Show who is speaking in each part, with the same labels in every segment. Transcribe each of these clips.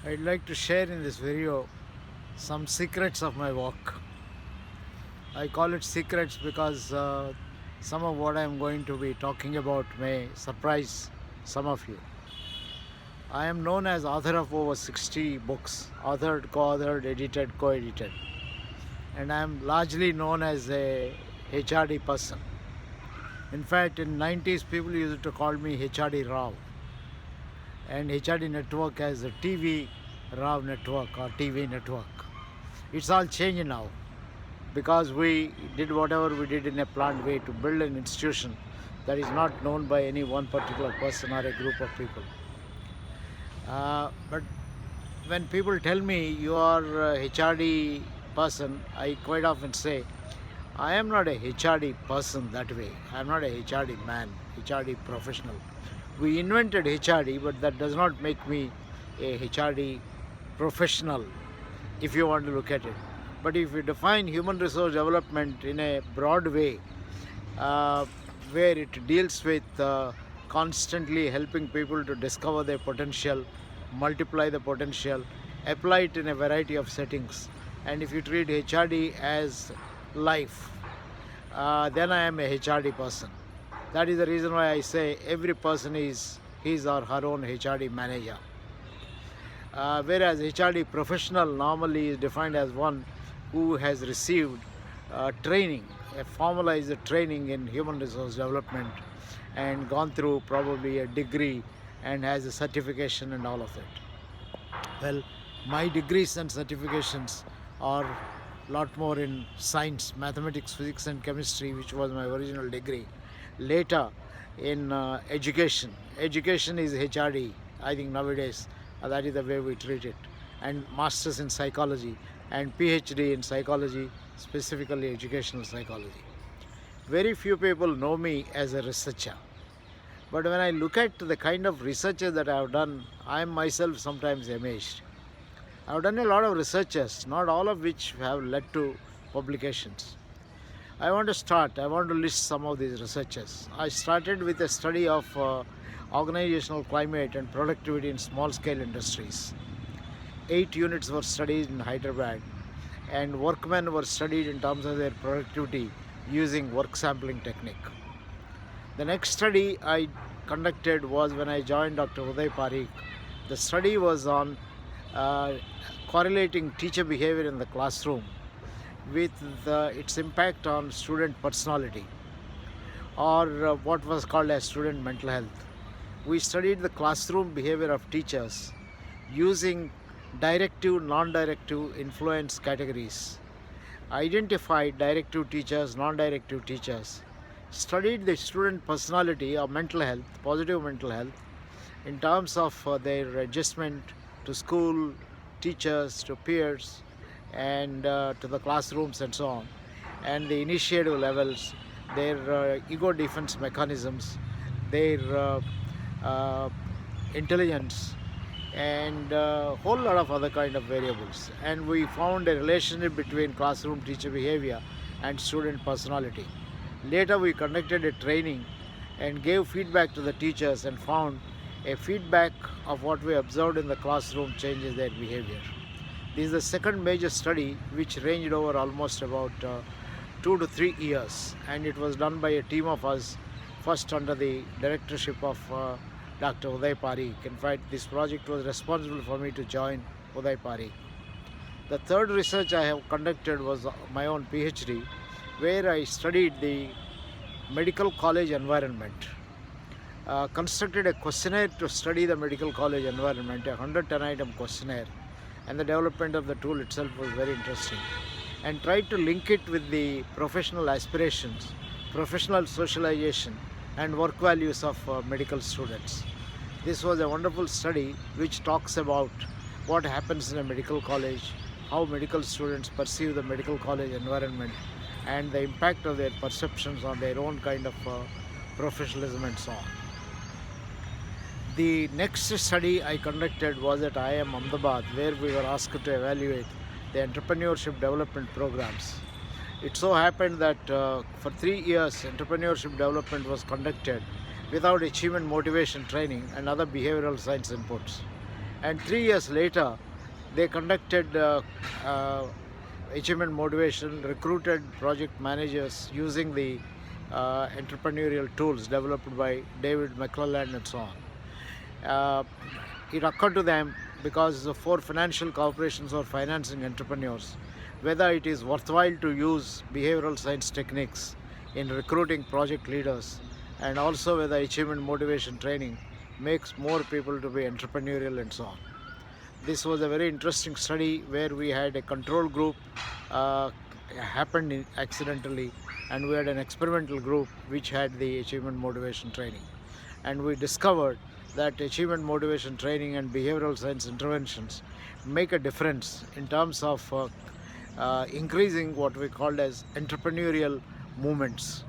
Speaker 1: I'd like to share in this video some secrets of my work. I call it secrets because some of what I'm going to be talking about may surprise some of you. I am known as author of over 60 books, authored, co-authored, edited, co-edited. And I am largely known as a HRD person. In fact, in 90s, people used to call me HRD Rao. And HRD network as a TV Rao network or TV network. It's all changed now because we did whatever we did in a planned way to build an institution that is not known by any one particular person or a group of people. But when people tell me you are a HRD person, I quite often say, I am not a HRD person that way. I am not a HRD man, HRD professional. We invented HRD, but that does not make me a HRD professional, if you want to look at it. But if you define human resource development in a broad way, where it deals with constantly helping people to discover their potential, multiply the potential, apply it in a variety of settings, and if you treat HRD as life, then I am a HRD person. That is the reason why I say every person is his or her own HRD manager. Whereas HRD professional normally is defined as one who has received training, a formalized training in human resource development and gone through probably a degree and has a certification and all of it. Well, my degrees and certifications are a lot more in science, mathematics, physics and chemistry, which was my original degree. Later in education. Education is HRD, I think nowadays. That is the way we treat it. And masters in psychology and PhD in psychology, specifically educational psychology. Very few people know me as a researcher. But when I look at the kind of researches that I have done, I am myself sometimes amazed. I have done a lot of researches, not all of which have led to publications. I want to list some of these researches. I started with a study of organizational climate and productivity in small-scale industries. 8 units were studied in Hyderabad, and workmen were studied in terms of their productivity using work sampling technique. The next study I conducted was when I joined Dr. Uday Parikh. The study was on correlating teacher behavior in the classroom with its impact on student personality, or what was called as student mental health. We studied the classroom behavior of teachers using directive, non-directive influence categories, identified directive teachers, non-directive teachers, studied the student personality or mental health, positive mental health, in terms of their adjustment to school, teachers, to peers, and to the classrooms and so on, and the initiative levels, their ego defense mechanisms, their intelligence, and a whole lot of other kind of variables. And we found a relationship between classroom teacher behavior and student personality. Later we conducted a training and gave feedback to the teachers and found a feedback of what we observed in the classroom changes their behavior. This is the second major study, which ranged over almost about 2 to 3 years, and it was done by a team of us, first under the directorship of Dr. Uday Parikh. In fact, this project was responsible for me to join Uday Parikh. The third research I have conducted was my own PhD, where I studied the medical college environment. Constructed a questionnaire to study the medical college environment, a 110-item questionnaire, and the development of the tool itself was very interesting, and tried to link it with the professional aspirations, professional socialization, and work values of medical students. This was a wonderful study which talks about what happens in a medical college, how medical students perceive the medical college environment, and the impact of their perceptions on their own kind of professionalism and so on. The next study I conducted was at IIM Ahmedabad, where we were asked to evaluate the entrepreneurship development programs. It so happened that for 3 years entrepreneurship development was conducted without achievement motivation training and other behavioral science inputs. And 3 years later, they conducted achievement motivation, recruited project managers using the entrepreneurial tools developed by David McClelland and so on. Uh, it occurred to them, because for financial corporations or financing entrepreneurs, whether it is worthwhile to use behavioral science techniques in recruiting project leaders, and also whether achievement motivation training makes more people to be entrepreneurial and so on. This was a very interesting study where we had a control group, uh, happened accidentally, and we had an experimental group which had the achievement motivation training. And we discovered that achievement motivation training and behavioral science interventions make a difference in terms of increasing what we called as entrepreneurial movements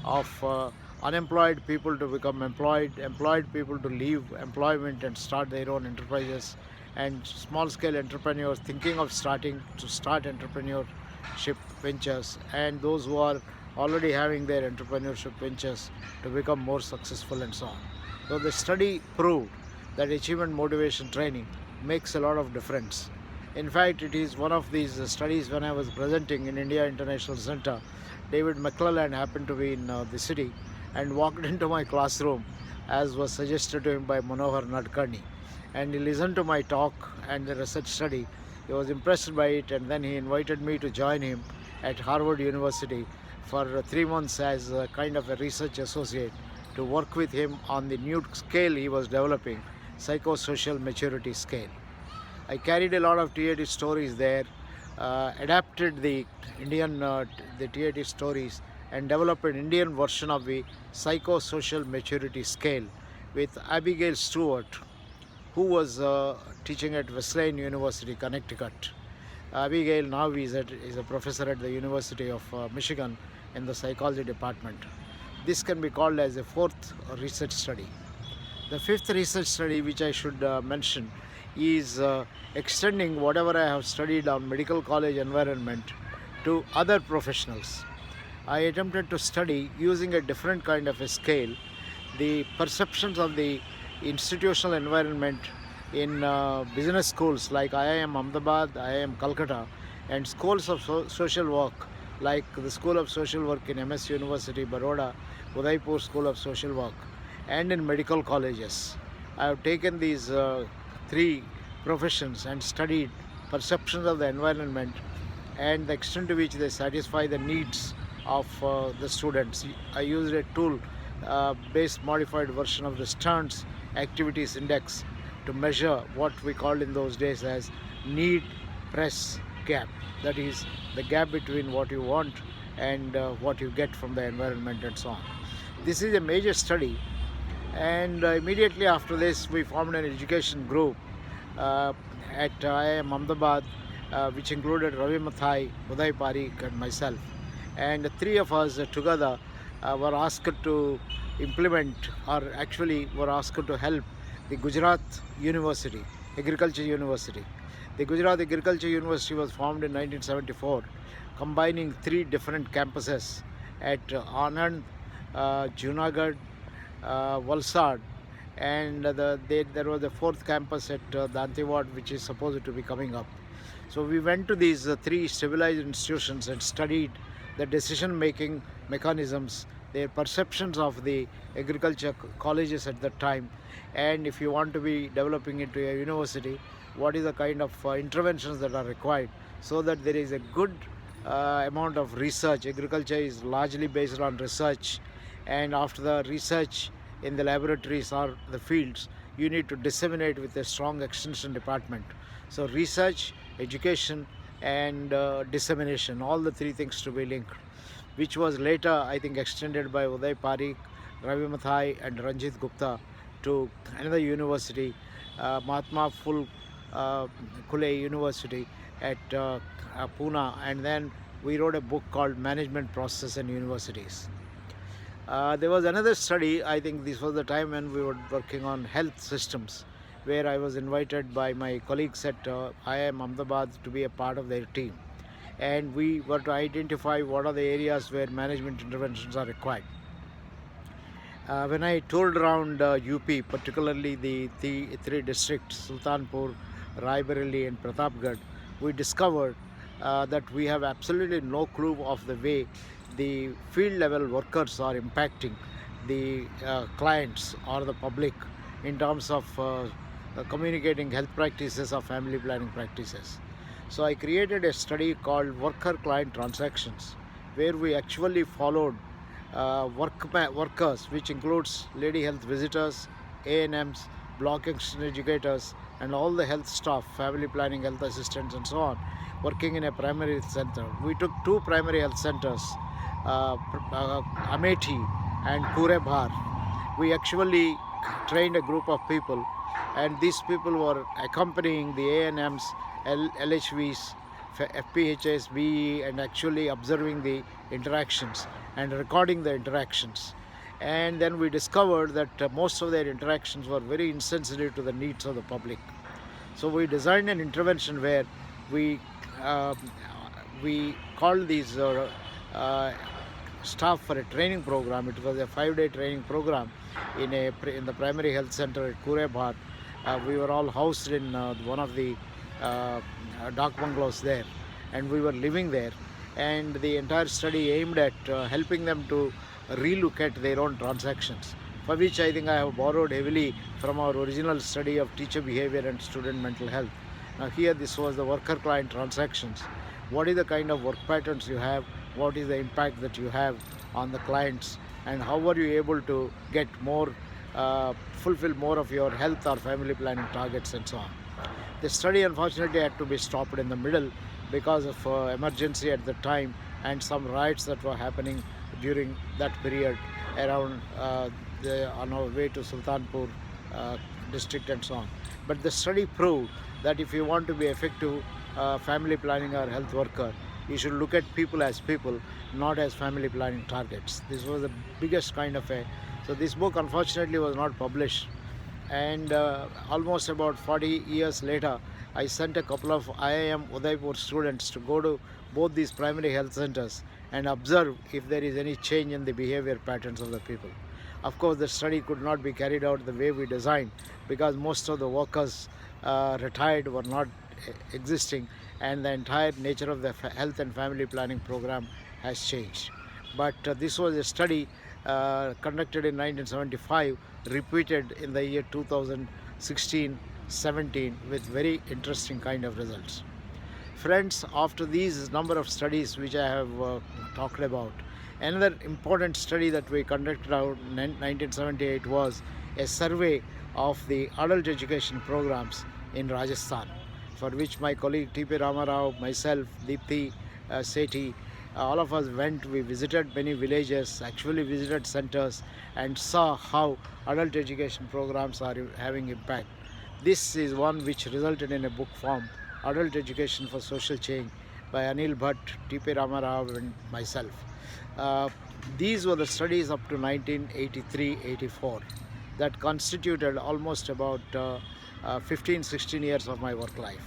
Speaker 1: of unemployed people to become employed, employed people to leave employment and start their own enterprises, and small scale entrepreneurs thinking of starting to start entrepreneurship ventures, and those who are already having their entrepreneurship ventures to become more successful and so on. So the study proved that achievement motivation training makes a lot of difference. In fact, it is one of these studies when I was presenting in India International Center. David McClelland happened to be in the city and walked into my classroom as was suggested to him by Manohar Nadkarni. And he listened to my talk and the research study. He was impressed by it, and then he invited me to join him at Harvard University for 3 months as a kind of a research associate to work with him on the new scale he was developing, psychosocial maturity scale. I carried a lot of TAT stories there, adapted the the TAT stories, and developed an Indian version of the psychosocial maturity scale with Abigail Stewart, who was teaching at Wesleyan University, Connecticut. Abigail now is a professor at the University of Michigan in the psychology department. This can be called as a fourth research study. The fifth research study, which I should mention, is extending whatever I have studied on medical college environment to other professionals. I attempted to study, using a different kind of a scale, the perceptions of the institutional environment in business schools like IIM Ahmedabad, IIM Calcutta, and schools of social work like the School of Social Work in MS University, Baroda, Udaipur School of Social Work, and in medical colleges. I have taken these three professions and studied perceptions of the environment and the extent to which they satisfy the needs of the students. I used a tool based modified version of the Stern's Activities Index to measure what we called in those days as need press gap. That is the gap between what you want and what you get from the environment and so on. This is a major study, and immediately after this we formed an education group at IIM Ahmedabad, which included Ravi Mathai, Uday Parikh and myself. And the three of us together were asked to implement, or actually were asked to help the Gujarat University, Agriculture University. The Gujarat Agriculture University was formed in 1974, combining three different campuses at Anand, Junagadh, Valsad, and there was a fourth campus at Dantewad, which is supposed to be coming up. So we went to these three civilized institutions and studied the decision-making mechanisms, their perceptions of the agriculture colleges at that time, and if you want to be developing into a university, what is the kind of interventions that are required, so that there is a good amount of research. Agriculture is largely based on research, and after the research in the laboratories or the fields, you need to disseminate with a strong extension department. So research, education, and dissemination, all the three things to be linked, which was later, I think, extended by Uday Parikh, Ravi Mathai and Ranjit Gupta to another university, Mahatma Phule University at Pune, and then we wrote a book called Management Process and Universities. There was another study, I think this was the time when we were working on health systems, where I was invited by my colleagues at IIM Ahmedabad to be a part of their team. And we were to identify what are the areas where management interventions are required. When I toured around UP, particularly the three districts, Sultanpur, Raebareli and Pratapgarh, we discovered that we have absolutely no clue of the way the field level workers are impacting the clients or the public in terms of communicating health practices or family planning practices. So I created a study called Worker Client Transactions, where we actually followed workers, which includes lady health visitors, ANMs, block extension educators, and all the health staff, family planning health assistants, and so on, working in a primary health center. We took two primary health centers, Amethi and Kurebhar. We actually trained a group of people, and these people were accompanying the ANMs, LHVs, FPHS, BE, and actually observing the interactions and recording the interactions. And then we discovered that most of their interactions were very insensitive to the needs of the public. So we designed an intervention where we uh, we called these staff for a training program. It was a 5-day training program in the primary health center at Kurebhat. We were all housed in one of the uh, dock bungalows there, and we were living there. And the entire study aimed at helping them to relook at their own transactions, for which I think I have borrowed heavily from our original study of teacher behavior and student mental health. Now here this was the worker client transactions. What is the kind of work patterns you have, what is the impact that you have on the clients, and how are you able to get more, fulfill more of your health or family planning targets and so on. The study unfortunately had to be stopped in the middle because of emergency at the time and some riots that were happening during that period around on our way to Sultanpur district and so on. But the study proved that if you want to be effective family planning or health worker, you should look at people as people, not as family planning targets. This was the biggest kind of a. So this book unfortunately was not published, and almost about 40 years later, I sent a couple of IIM Udaipur students to go to both these primary health centers and observe if there is any change in the behavior patterns of the people. Of course, the study could not be carried out the way we designed because most of the workers retired were not existing, and the entire nature of the health and family planning program has changed. But this was a study conducted in 1975, repeated in the year 2016-17 with very interesting kind of results. Friends, after these number of studies which I have talked about, another important study that we conducted out in 1978 was a survey of the adult education programs in Rajasthan, for which my colleague T.V. Rao, myself, Deepthi Sethi, all of us went. We visited many villages, actually visited centers, and saw how adult education programs are having impact. This is one which resulted in a book form, Adult Education for Social Change, by Anil Bhatt, T.P. Rao, and myself. These were the studies up to 1983-84 that constituted almost about 15-16 years of my work life.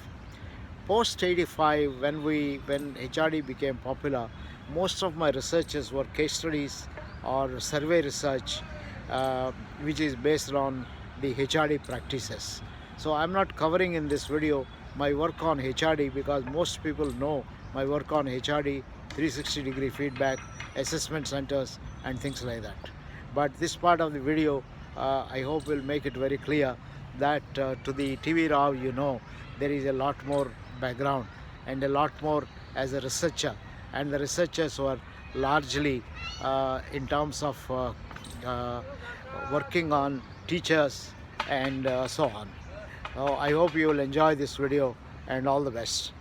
Speaker 1: Post 85, when HRD became popular, most of my researches were case studies or survey research, which is based on the HRD practices. So I'm not covering in this video my work on HRD because most people know my work on HRD, 360-degree feedback, assessment centers, and things like that. But this part of the video, I hope will make it very clear that to the TV Rao, there is a lot more background and a lot more as a researcher, and the researchers were largely in terms of working on teachers and so on. I hope you will enjoy this video, and all the best.